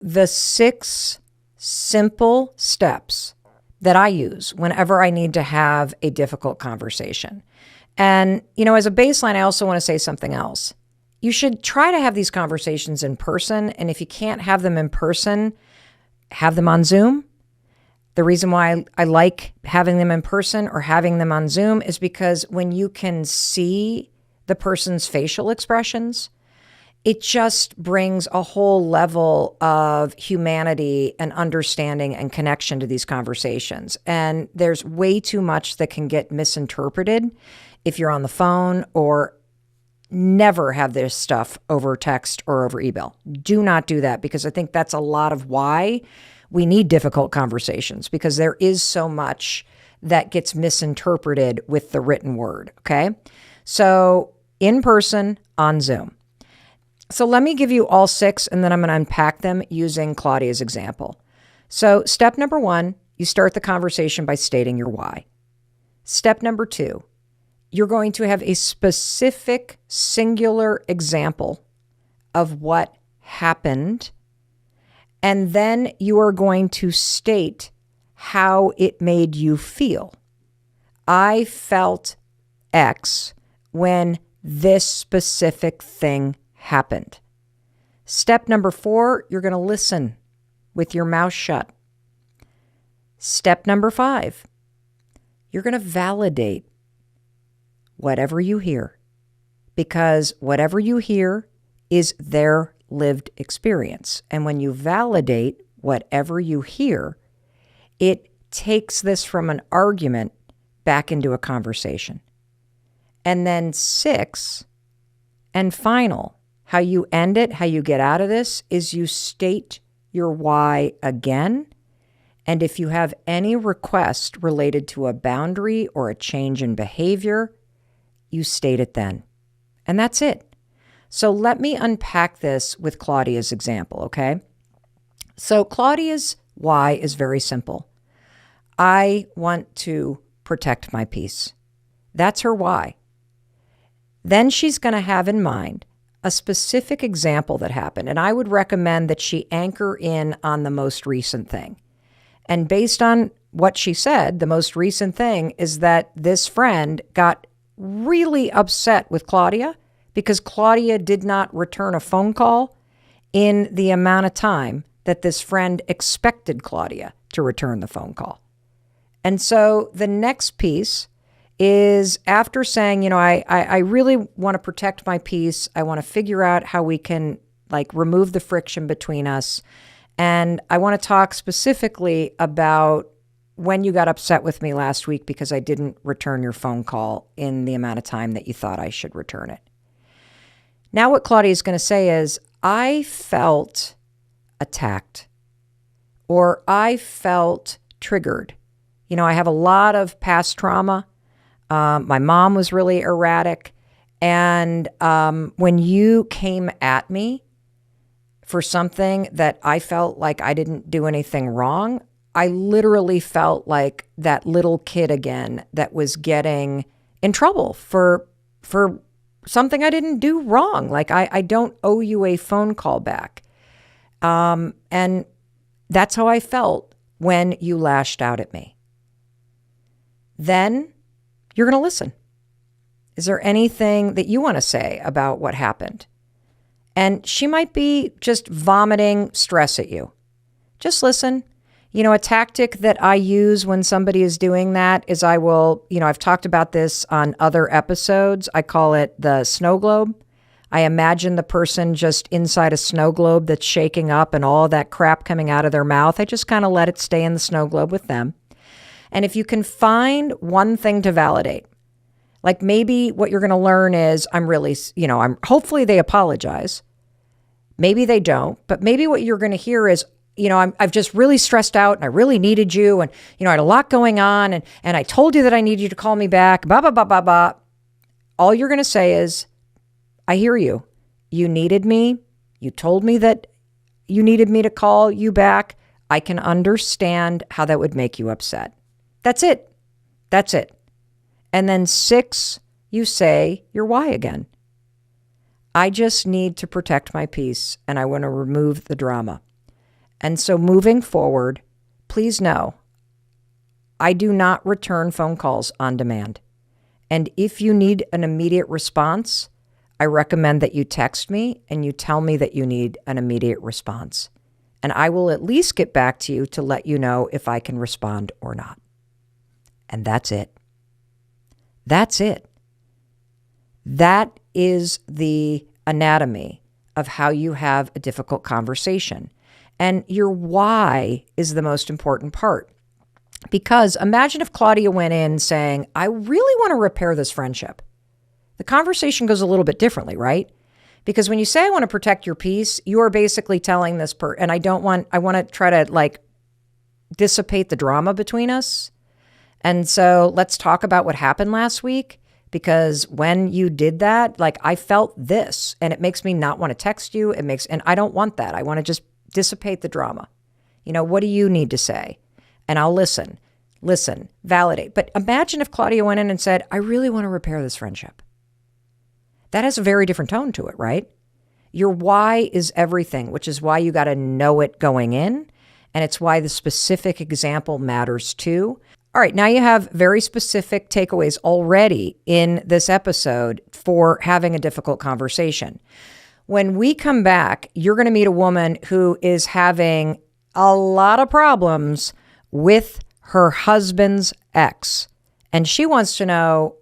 the 6 simple steps that I use whenever I need to have a difficult conversation. And, as a baseline, I also want to say something else. You should try to have these conversations in person. And if you can't have them in person, have them on Zoom. The reason why I like having them in person or having them on Zoom is because when you can see the person's facial expressions, it just brings a whole level of humanity and understanding and connection to these conversations. And there's way too much that can get misinterpreted if you're on the phone, or never have this stuff over text or over email. Do not do that, because I think that's a lot of why we need difficult conversations, because there is so much that gets misinterpreted with the written word. Okay. So in person, on Zoom. So let me give you all 6, and then I'm going to unpack them using Claudia's example. So step number 1, you start the conversation by stating your why. Step number 2, you're going to have a specific singular example of what happened, and then you are going to state how it made you feel. I felt X when this specific thing happened. Step number 4, you're going to listen with your mouth shut. Step number 5, you're going to validate whatever you hear, because whatever you hear is their lived experience. And when you validate whatever you hear, it takes this from an argument back into a conversation. And then 6, and final, how you end it, how you get out of this, is you state your why again. And if you have any request related to a boundary or a change in behavior, you state it then. And that's it. So let me unpack this with Claudia's example, okay? So Claudia's why is very simple. I want to protect my peace. That's her why. Then she's going to have in mind a specific example that happened. And I would recommend that she anchor in on the most recent thing. And based on what she said, the most recent thing is that this friend got really upset with Claudia because Claudia did not return a phone call in the amount of time that this friend expected Claudia to return the phone call. And so the next piece is, after saying, I really want to protect my peace. I want to figure out how we can remove the friction between us. And I want to talk specifically about when you got upset with me last week because I didn't return your phone call in the amount of time that you thought I should return it. Now what Claudia is going to say is, I felt attacked, or I felt triggered. I have a lot of past trauma. My mom was really erratic. And when you came at me for something that I felt like I didn't do anything wrong, I literally felt like that little kid again that was getting in trouble for something I didn't do wrong. Like, I don't owe you a phone call back. And that's how I felt when you lashed out at me. Then you're going to listen. Is there anything that you want to say about what happened? And she might be just vomiting stress at you. Just listen. A tactic that I use when somebody is doing that is I will, I've talked about this on other episodes. I call it the snow globe. I imagine the person just inside a snow globe that's shaking up and all that crap coming out of their mouth. I just kind of let it stay in the snow globe with them. And if you can find one thing to validate, like maybe what you're going to learn is hopefully they apologize. Maybe they don't, but maybe what you're going to hear is, I've just really stressed out and I really needed you. And, I had a lot going on and I told you that I need you to call me back, blah, blah, blah, blah, blah. All you're going to say is, I hear you. You needed me. You told me that you needed me to call you back. I can understand how that would make you upset. That's it. That's it. And then 6, you say your why again. I just need to protect my peace and I want to remove the drama. And so moving forward, please know, I do not return phone calls on demand. And if you need an immediate response, I recommend that you text me and you tell me that you need an immediate response. And I will at least get back to you to let you know if I can respond or not. And that's it. That's it. That is the anatomy of how you have a difficult conversation. And your why is the most important part. Because imagine if Claudia went in saying, I really want to repair this friendship. The conversation goes a little bit differently, right? Because when you say, I want to protect your peace, you are basically telling this and I want to try to dissipate the drama between us. And so let's talk about what happened last week, because when you did that, I felt this and it makes me not want to text you. And I don't want that. I want to just dissipate the drama. What do you need to say? And I'll listen, validate. But imagine if Claudia went in and said, I really want to repair this friendship. That has a very different tone to it, right? Your why is everything, which is why you got to know it going in. And it's why the specific example matters too. All right, now you have very specific takeaways already in this episode for having a difficult conversation. When we come back, you're going to meet a woman who is having a lot of problems with her husband's ex. And she wants to know,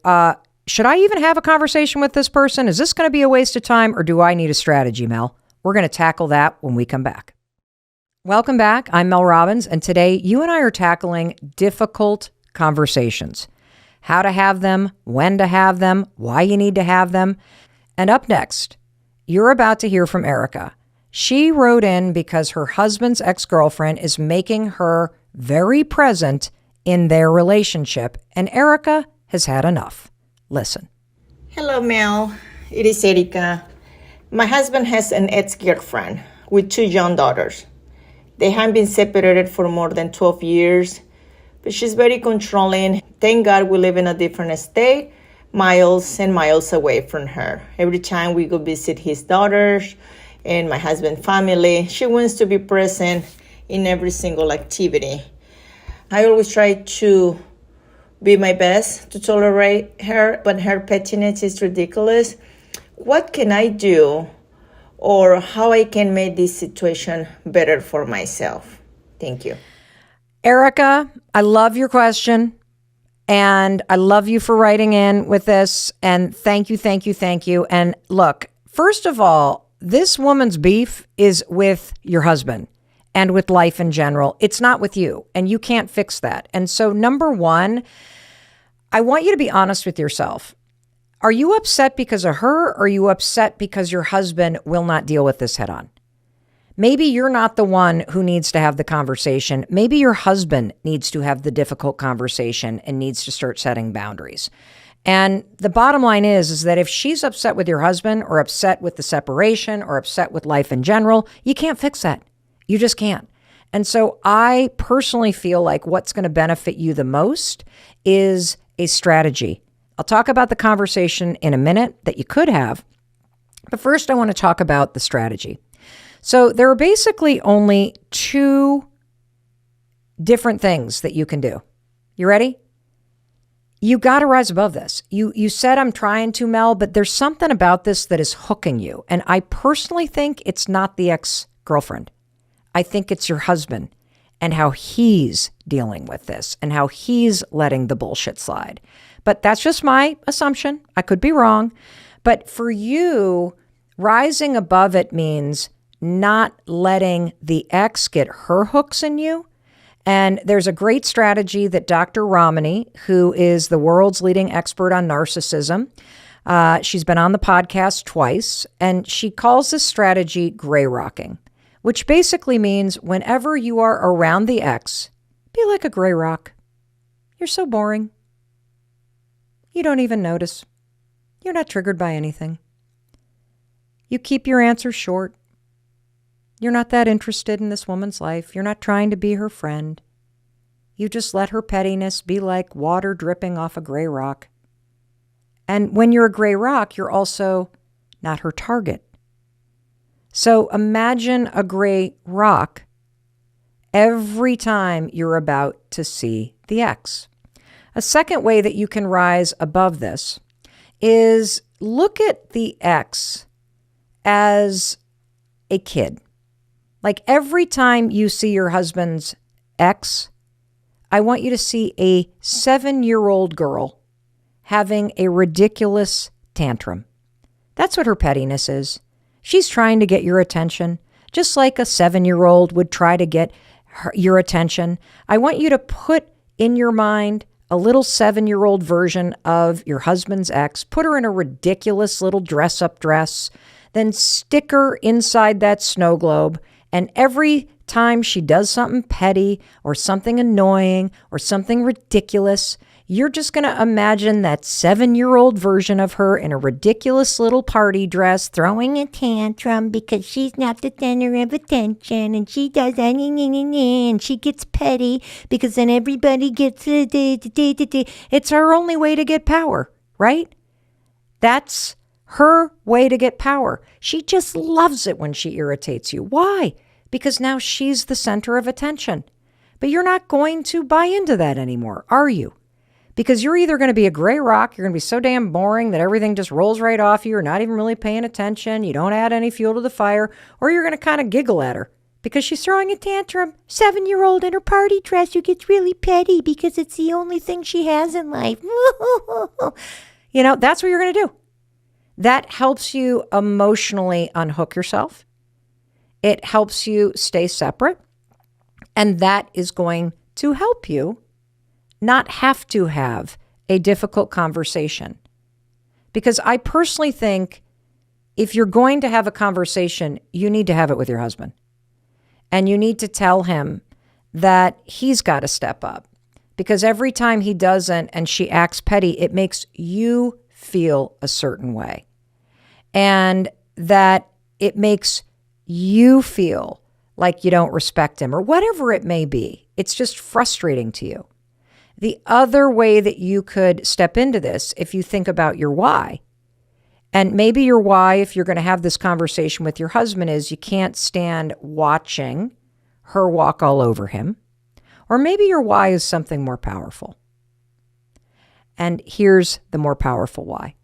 should I even have a conversation with this person? Is this going to be a waste of time, or do I need a strategy, Mel? We're going to tackle that when we come back. Welcome back. I'm Mel Robbins, and today you and I are tackling difficult conversations. How to have them, when to have them, why you need to have them. And up next, you're about to hear from Erica. She wrote in because her husband's ex-girlfriend is making her very present in their relationship, and Erica has had enough. Listen. Hello, Mel. It is Erica. My husband has an ex-girlfriend with 2 young daughters. They have been separated for more than 12 years, but she's very controlling. Thank God we live in a different state, miles and miles away from her. Every time we go visit his daughters and my husband's family, she wants to be present in every single activity. I always try to be my best to tolerate her, but her pettiness is ridiculous. What can I do, or how I can make this situation better for myself? Thank you. Erica, I love your question, and I love you for writing in with this, and thank you. And look, first of all, this woman's beef is with your husband and with life in general. It's not with you, and you can't fix that. And so number one, I want you to be honest with yourself. Are you upset because of her, or are you upset because your husband will not deal with this head on? Maybe you're not the one who needs to have the conversation. Maybe your husband needs to have the difficult conversation and needs to start setting boundaries. And the bottom line is that if she's upset with your husband, or upset with the separation, or upset with life in general, you can't fix that. You just can't. And so I personally feel like what's going to benefit you the most is a strategy. I'll talk about the conversation in a minute that you could have, but first I want to talk about the strategy. So there are basically only 2 different things that you can do. You ready? You got to rise above this. You said I'm trying to, Mel, but there's something about this that is hooking you. And I personally think it's not the ex-girlfriend. I think it's your husband and how he's dealing with this and how he's letting the bullshit slide. But that's just my assumption. I could be wrong. But for you, rising above it means not letting the ex get her hooks in you. And there's a great strategy that Dr. Ramani, who is the world's leading expert on narcissism, she's been on the podcast twice, and she calls this strategy gray rocking, which basically means whenever you are around the ex, be like a gray rock. You're so boring. You don't even notice. You're not triggered by anything. You keep your answers short. You're not that interested in this woman's life. You're not trying to be her friend. You just let her pettiness be like water dripping off a gray rock. And when you're a gray rock, you're also not her target. So imagine a gray rock every time you're about to see the ex. A second way that you can rise above this is look at the ex as a kid. Like every time you see your husband's ex, I want you to see a 7-year-old girl having a ridiculous tantrum. That's what her pettiness is. She's trying to get your attention, just like a 7-year-old would try to get your attention. I want you to put in your mind a little 7-year-old version of your husband's ex, put her in a ridiculous little dress-up dress, then stick her inside that snow globe, and every time she does something petty or something annoying or something ridiculous, you're just going to imagine that 7-year-old version of her in a ridiculous little party dress throwing a tantrum because she's not the center of attention and she does and she gets petty because then everybody gets It's her only way to get power, right? That's her way to get power. She just loves it when she irritates you. Why? Because now she's the center of attention. But you're not going to buy into that anymore, are you? Because you're either going to be a gray rock, you're going to be so damn boring that everything just rolls right off you, you're not even really paying attention, you don't add any fuel to the fire, or you're going to kind of giggle at her because she's throwing a tantrum. 7-year-old in her party dress who gets really petty because it's the only thing she has in life. That's what you're going to do. That helps you emotionally unhook yourself. It helps you stay separate. And that is going to help you not have to have a difficult conversation. Because I personally think if you're going to have a conversation, you need to have it with your husband. And you need to tell him that he's got to step up. Because every time he doesn't and she acts petty, it makes you feel a certain way. And that it makes you feel like you don't respect him or whatever it may be. It's just frustrating to you. The other way that you could step into this, if you think about your why, and maybe your why, if you're going to have this conversation with your husband, is you can't stand watching her walk all over him. Or maybe your why is something more powerful. And here's the more powerful why.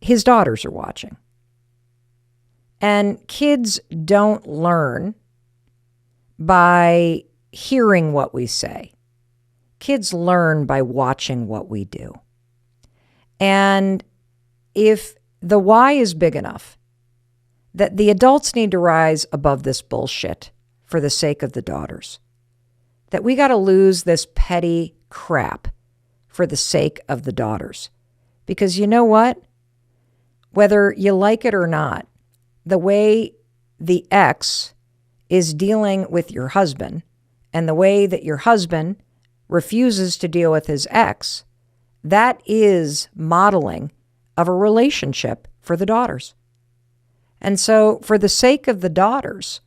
His daughters are watching. And kids don't learn by hearing what we say. Kids learn by watching what we do. And if the why is big enough that the adults need to rise above this bullshit for the sake of the daughters, that we got to lose this petty crap for the sake of the daughters. Because you know what? Whether you like it or not, the way the ex is dealing with your husband and the way that your husband refuses to deal with his ex, that is modeling of a relationship for the daughters. And so for the sake of the daughters,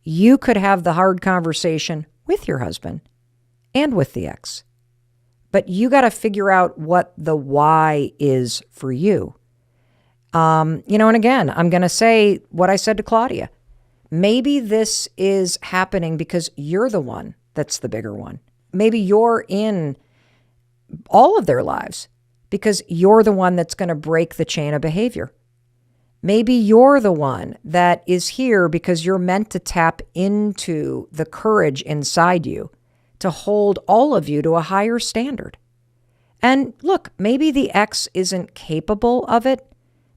you could have the hard conversation with your husband and with the ex. But you got to figure out what the why is for you. And again, I'm going to say what I said to Claudia. Maybe this is happening because you're the one that's the bigger one. Maybe you're in all of their lives because you're the one that's going to break the chain of behavior. Maybe you're the one that is here because you're meant to tap into the courage inside you to hold all of you to a higher standard. And look, maybe the ex isn't capable of it.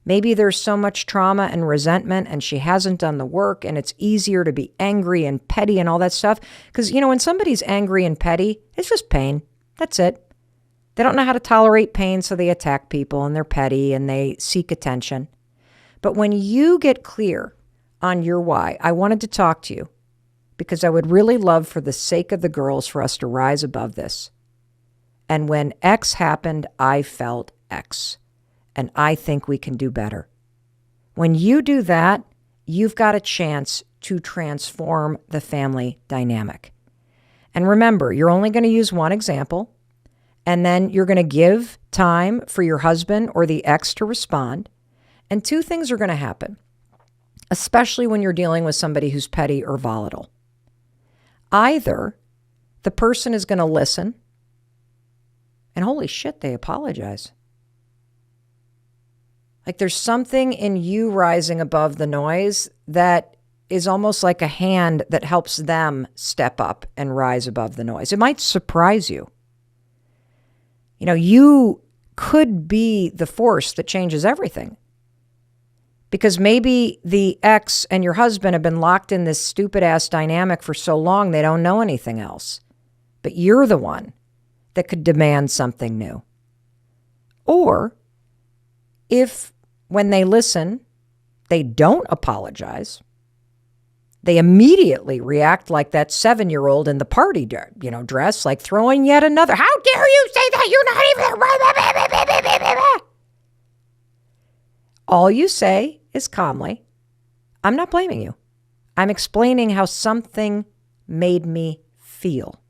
Maybe there's so much trauma and resentment and she hasn't done the work and it's easier to be angry and petty and all that stuff. Because, when somebody's angry and petty, it's just pain. That's it. They don't know how to tolerate pain, so they attack people and they're petty and they seek attention. But when you get clear on your why, I wanted to talk to you because I would really love for the sake of the girls for us to rise above this. And when X happened, I felt X. And I think we can do better. When you do that, you've got a chance to transform the family dynamic. And remember, you're only going to use one example, and then you're going to give time for your husband or the ex to respond. And two things are going to happen, especially when you're dealing with somebody who's petty or volatile. Either the person is going to listen, and holy shit, they apologize. Like there's something in you rising above the noise that is almost like a hand that helps them step up and rise above the noise. It might surprise you. You know, you could be the force that changes everything. Because maybe the ex and your husband have been locked in this stupid ass dynamic for so long they don't know anything else. But you're the one that could demand something new. Or if when they listen, they don't apologize, they immediately react like that 7-year-old in the party, dress, like throwing yet another, how dare you say that? You're not even. All you say is calmly, I'm not blaming you. I'm explaining how something made me feel.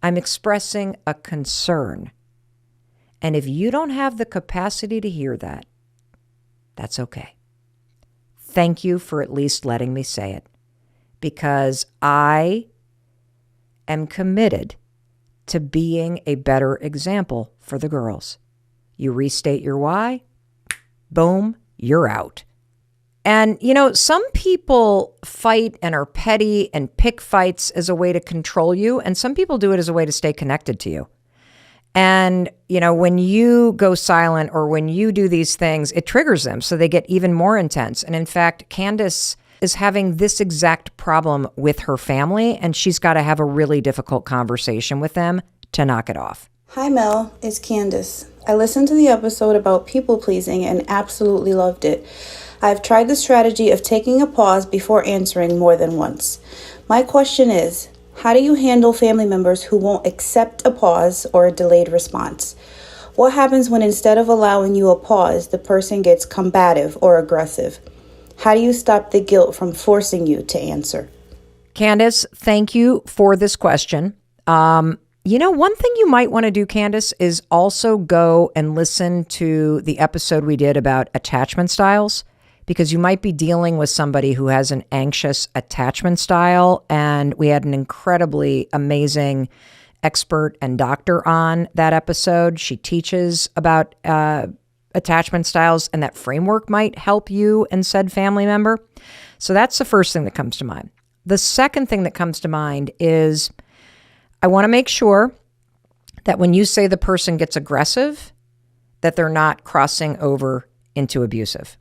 I'm expressing a concern. And if you don't have the capacity to hear that, that's okay. Thank you for at least letting me say it, because I am committed to being a better example for the girls. You restate your why, boom, you're out. And, some people fight and are petty and pick fights as a way to control you, and some people do it as a way to stay connected to you. And, when you go silent or when you do these things, it triggers them, so they get even more intense. And in fact, Candace is having this exact problem with her family, and she's got to have a really difficult conversation with them to knock it off. Hi Mel, it's Candace. I listened to the episode about people pleasing and absolutely loved it. I've tried the strategy of taking a pause before answering more than once. My question is, how do you handle family members who won't accept a pause or a delayed response? What happens when instead of allowing you a pause, the person gets combative or aggressive? How do you stop the guilt from forcing you to answer? Candace, thank you for this question. One thing you might want to do, Candace, is also go and listen to the episode we did about attachment styles, because you might be dealing with somebody who has an anxious attachment style. And we had an incredibly amazing expert and doctor on that episode. She teaches about attachment styles, and that framework might help you and said family member. So that's the first thing that comes to mind. The second thing that comes to mind is I want to make sure that when you say the person gets aggressive, that they're not crossing over into abusive.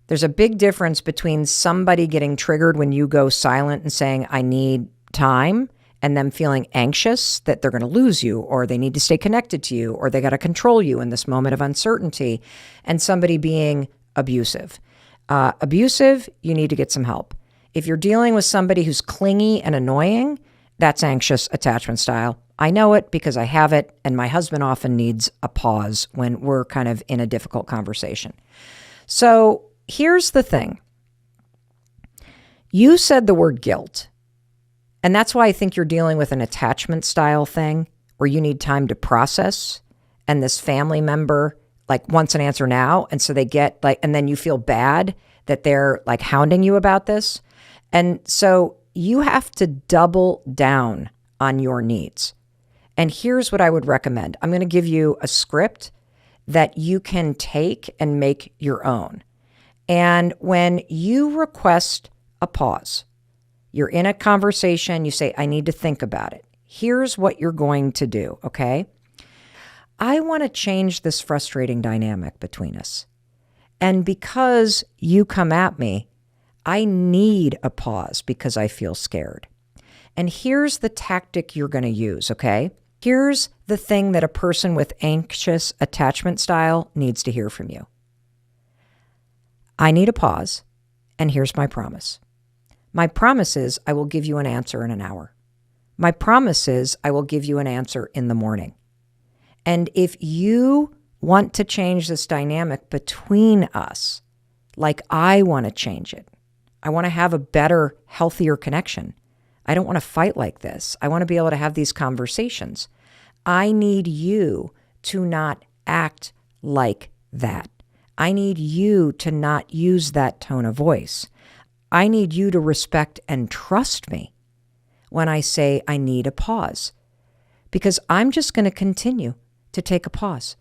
There's a big difference between somebody getting triggered when you go silent and saying, I need time, and them feeling anxious that they're going to lose you, or they need to stay connected to you, or they got to control you in this moment of uncertainty, and somebody being abusive. Abusive, you need to get some help. If you're dealing with somebody who's clingy and annoying, that's anxious attachment style. I know it because I have it, and my husband often needs a pause when we're kind of in a difficult conversation. So here's the thing. You said the word guilt, and that's why I think you're dealing with an attachment style thing where you need time to process, and this family member wants an answer now, and so they get and then you feel bad that they're hounding you about this. And so you have to double down on your needs. And here's what I would recommend. I'm going to give you a script that you can take and make your own. And when you request a pause, you're in a conversation, you say, I need to think about it. Here's what you're going to do, okay? I want to change this frustrating dynamic between us. And because you come at me, I need a pause because I feel scared. And here's the tactic you're going to use, okay? Here's the thing that a person with anxious attachment style needs to hear from you. I need a pause, and here's my promise. My promise is I will give you an answer in an hour. My promise is I will give you an answer in the morning. And if you want to change this dynamic between us, like I want to change it, I want to have a better, healthier connection. I don't want to fight like this. I want to be able to have these conversations. I need you to not act like that. I need you to not use that tone of voice. I need you to respect and trust me. when I say I need a pause, because I'm just going to continue to take a pause.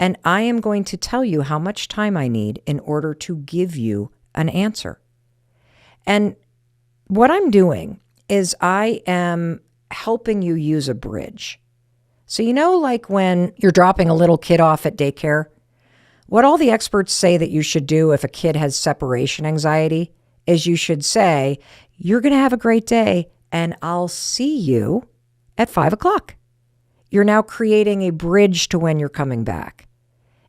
And I am going to tell you how much time I need in order to give you an answer. And what I'm doing is I am helping you use a bridge. So like when you're dropping a little kid off at daycare, what all the experts say that you should do if a kid has separation anxiety is you should say, you're going to have a great day and I'll see you at 5:00. You're now creating a bridge to when you're coming back.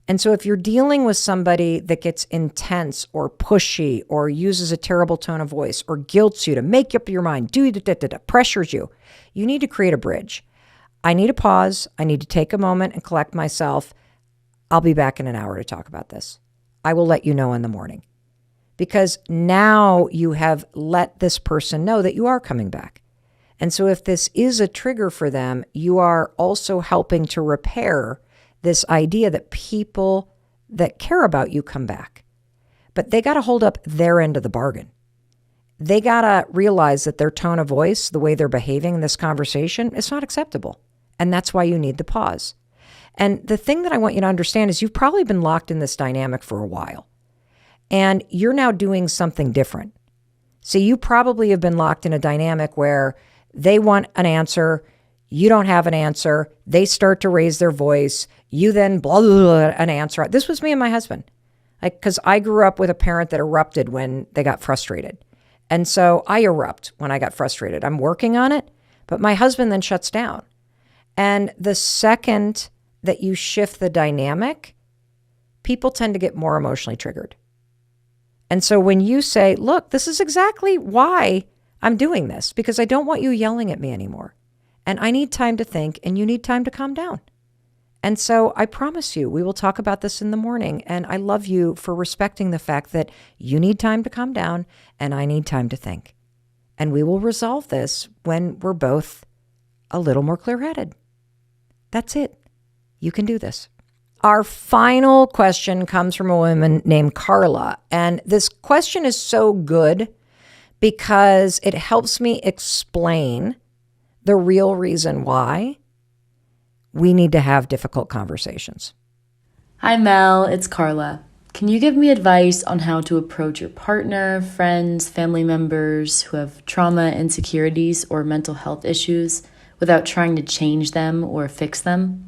And so if you're dealing with somebody that gets intense or pushy or uses a terrible tone of voice or guilts you to make up your mind, pressures you, you need to create a bridge. I need a pause. I need to take a moment and collect myself. I'll be back in an hour to talk about this. I will let you know in the morning. Because now you have let this person know that you are coming back. And so if this is a trigger for them, you are also helping to repair this idea that people that care about you come back. But they got to hold up their end of the bargain. They got to realize that their tone of voice, the way they're behaving in this conversation, is not acceptable. And that's why you need the pause. And the thing that I want you to understand is you've probably been locked in this dynamic for a while. And you're now doing something different. So you probably have been locked in a dynamic where they want an answer, you don't have an answer, they start to raise their voice, you then blah, blah, blah, an answer. This was me and my husband. Because I grew up with a parent that erupted when they got frustrated. And so I erupt when I got frustrated. I'm working on it, but my husband then shuts down. And the second that you shift the dynamic, people tend to get more emotionally triggered. And so when you say, look, this is exactly why I'm doing this, because I don't want you yelling at me anymore. And I need time to think, and you need time to calm down. And so I promise you, we will talk about this in the morning. And I love you for respecting the fact that you need time to calm down and I need time to think. And we will resolve this when we're both a little more clear-headed. That's it. You can do this. Our final question comes from a woman named Carla. And this question is so good because it helps me explain the real reason why we need to have difficult conversations. Hi, Mel. It's Carla. Can you give me advice on how to approach your partner, friends, family members who have trauma, insecurities, or mental health issues without trying to change them or fix them?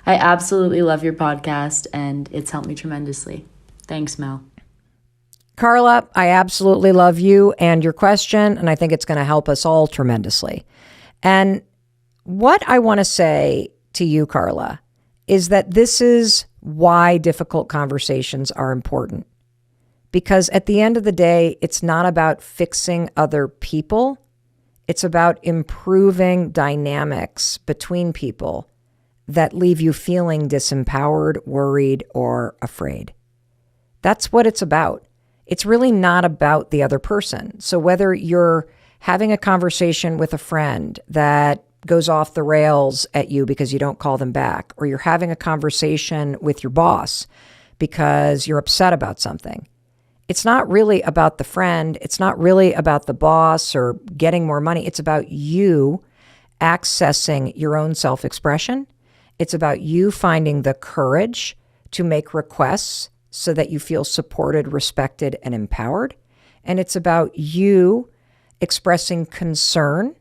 I absolutely love your podcast, and it's helped me tremendously. Thanks, Mel. Carla, I absolutely love you and your question, and I think it's going to help us all tremendously. And what I want to say to you, Carla, is that this is why difficult conversations are important. Because at the end of the day, it's not about fixing other people. It's about improving dynamics between people that leave you feeling disempowered, worried, or afraid. That's what it's about. It's really not about the other person. So whether you're having a conversation with a friend that goes off the rails at you because you don't call them back, or you're having a conversation with your boss because you're upset about something, it's not really about the friend. It's not really about the boss or getting more money. It's about you accessing your own self-expression. It's about you finding the courage to make requests so that you feel supported, respected, and empowered. And it's about you expressing concern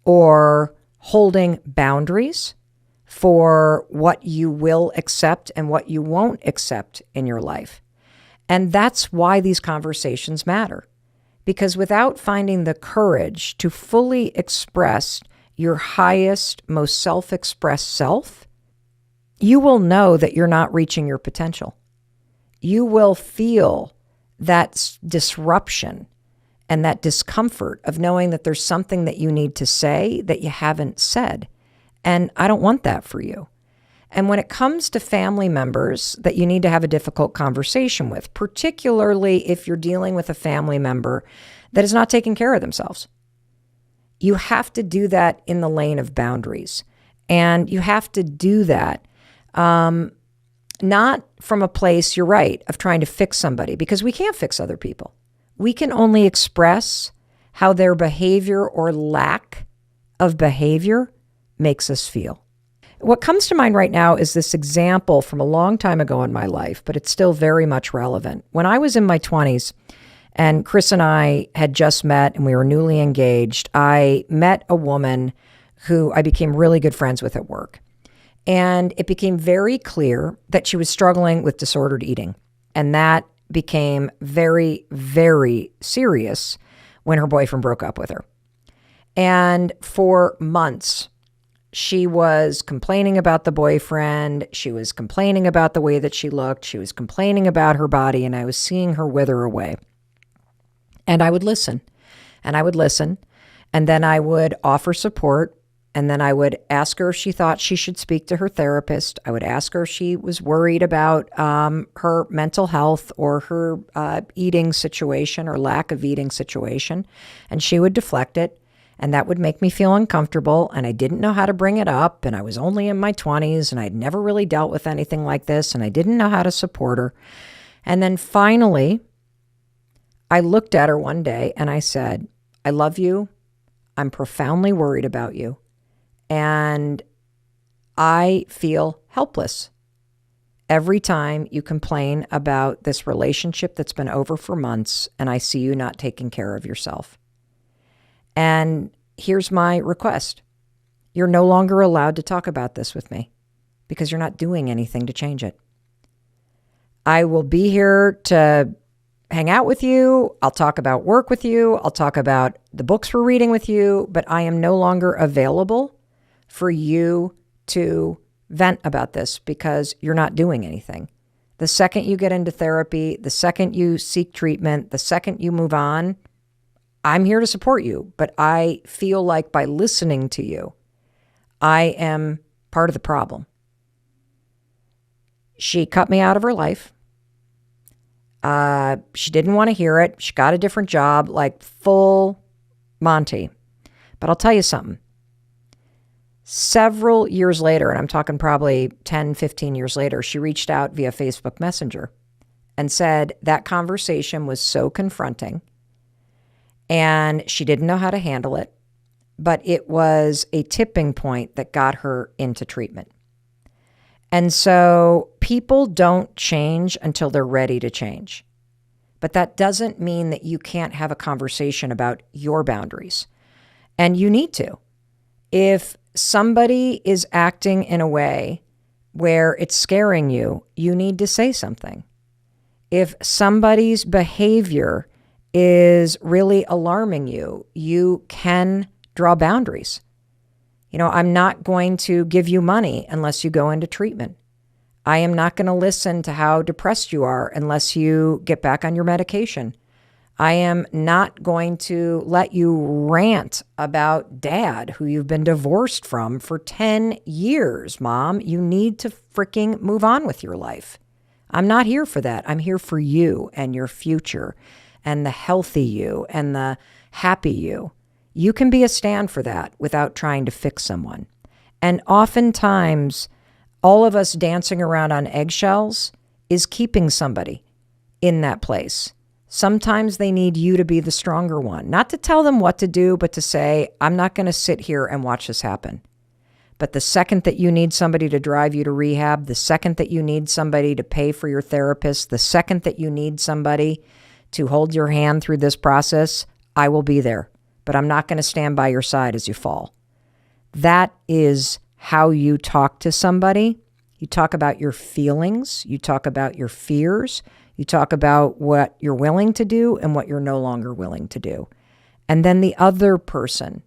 or holding boundaries for what you will accept and what you won't accept in your life. And that's why these conversations matter. Because without finding the courage to fully express your highest, most self-expressed self, you will know that you're not reaching your potential. You will feel that disruption and that discomfort of knowing that there's something that you need to say that you haven't said. And I don't want that for you. And when it comes to family members that you need to have a difficult conversation with, particularly if you're dealing with a family member that is not taking care of themselves, you have to do that in the lane of boundaries. And you have to do that not from a place, you're right, of trying to fix somebody, because we can't fix other people. We can only express how their behavior or lack of behavior makes us feel. What comes to mind right now is this example from a long time ago in my life, but it's still very much relevant. When I was in my 20s and Chris and I had just met and we were newly engaged, I met a woman who I became really good friends with at work. And it became very clear that she was struggling with disordered eating. And that became very, very serious when her boyfriend broke up with her. And for months, she was complaining about the boyfriend. She was complaining about the way that she looked. She was complaining about her body, and I was seeing her wither away. And I would listen, and I would listen, and then I would offer support, and then I would ask her if she thought she should speak to her therapist. I would ask her if she was worried about her mental health or her eating situation or lack of eating situation, and she would deflect it. And that would make me feel uncomfortable, and I didn't know how to bring it up, and I was only in my 20s, and I'd never really dealt with anything like this, and I didn't know how to support her. And then finally, I looked at her one day, and I said, I love you. I'm profoundly worried about you, and I feel helpless every time you complain about this relationship that's been over for months, and I see you not taking care of yourself. And here's my request. You're no longer allowed to talk about this with me because you're not doing anything to change it. I will be here to hang out with you. I'll talk about work with you. I'll talk about the books we're reading with you, but I am no longer available for you to vent about this because you're not doing anything. The second you get into therapy, the second you seek treatment, the second you move on, I'm here to support you, but I feel like by listening to you, I am part of the problem. She cut me out of her life. She didn't want to hear it. She got a different job, like full Monty. But I'll tell you something. Several years later, and I'm talking probably 10, 15 years later, she reached out via Facebook Messenger and said that conversation was so confronting. And she didn't know how to handle it, but it was a tipping point that got her into treatment. And so people don't change until they're ready to change. But that doesn't mean that you can't have a conversation about your boundaries. And you need to. If somebody is acting in a way where it's scaring you, you need to say something. If somebody's behavior is really alarming you, you can draw boundaries. You know, I'm not going to give you money unless you go into treatment. I am not going to listen to how depressed you are unless you get back on your medication. I am not going to let you rant about dad who you've been divorced from for 10 years, Mom. You need to freaking move on with your life. I'm not here for that. I'm here for you and your future and the healthy you and the happy you. You can be a stand for that without trying to fix someone. And oftentimes, all of us dancing around on eggshells is keeping somebody in that place. Sometimes they need you to be the stronger one, not to tell them what to do, but to say, I'm not going to sit here and watch this happen. But the second that you need somebody to drive you to rehab, the second that you need somebody to pay for your therapist, the second that you need somebody to hold your hand through this process, I will be there. But I'm not going to stand by your side as you fall. That is how you talk to somebody. You talk about your feelings. You talk about your fears. You talk about what you're willing to do and what you're no longer willing to do. And then the other person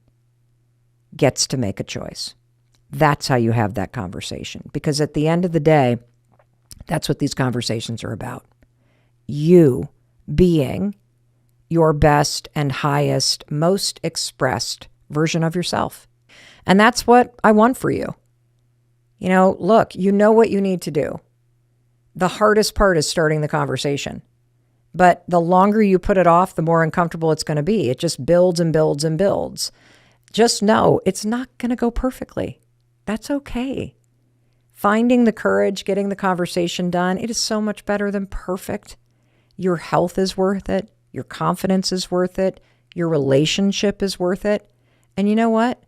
gets to make a choice. That's how you have that conversation. Because at the end of the day, that's what these conversations are about. You being your best and highest, most expressed version of yourself. And that's what I want for you. You know, look, you know what you need to do. The hardest part is starting the conversation. But the longer you put it off, the more uncomfortable it's going to be. It just builds and builds and builds. Just know it's not going to go perfectly. That's okay. Finding the courage, getting the conversation done, it is so much better than perfect. Your health is worth it. Your confidence is worth it. Your relationship is worth it. And you know what?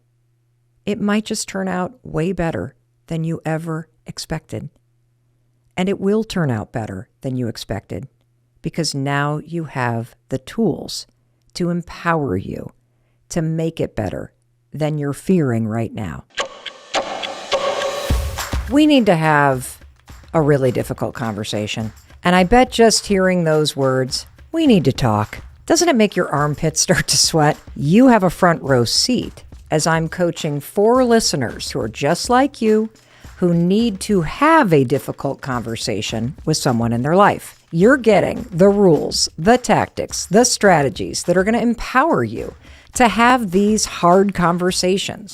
it might just turn out way better than you ever expected. And it will turn out better than you expected because now you have the tools to empower you to make it better than you're fearing right now. We need to have a really difficult conversation. And I bet just hearing those words, we need to talk, doesn't it make your armpits start to sweat? You have a front row seat as I'm coaching 4 listeners who are just like you, who need to have a difficult conversation with someone in their life. You're getting the rules, the tactics, the strategies that are going to empower you to have these hard conversations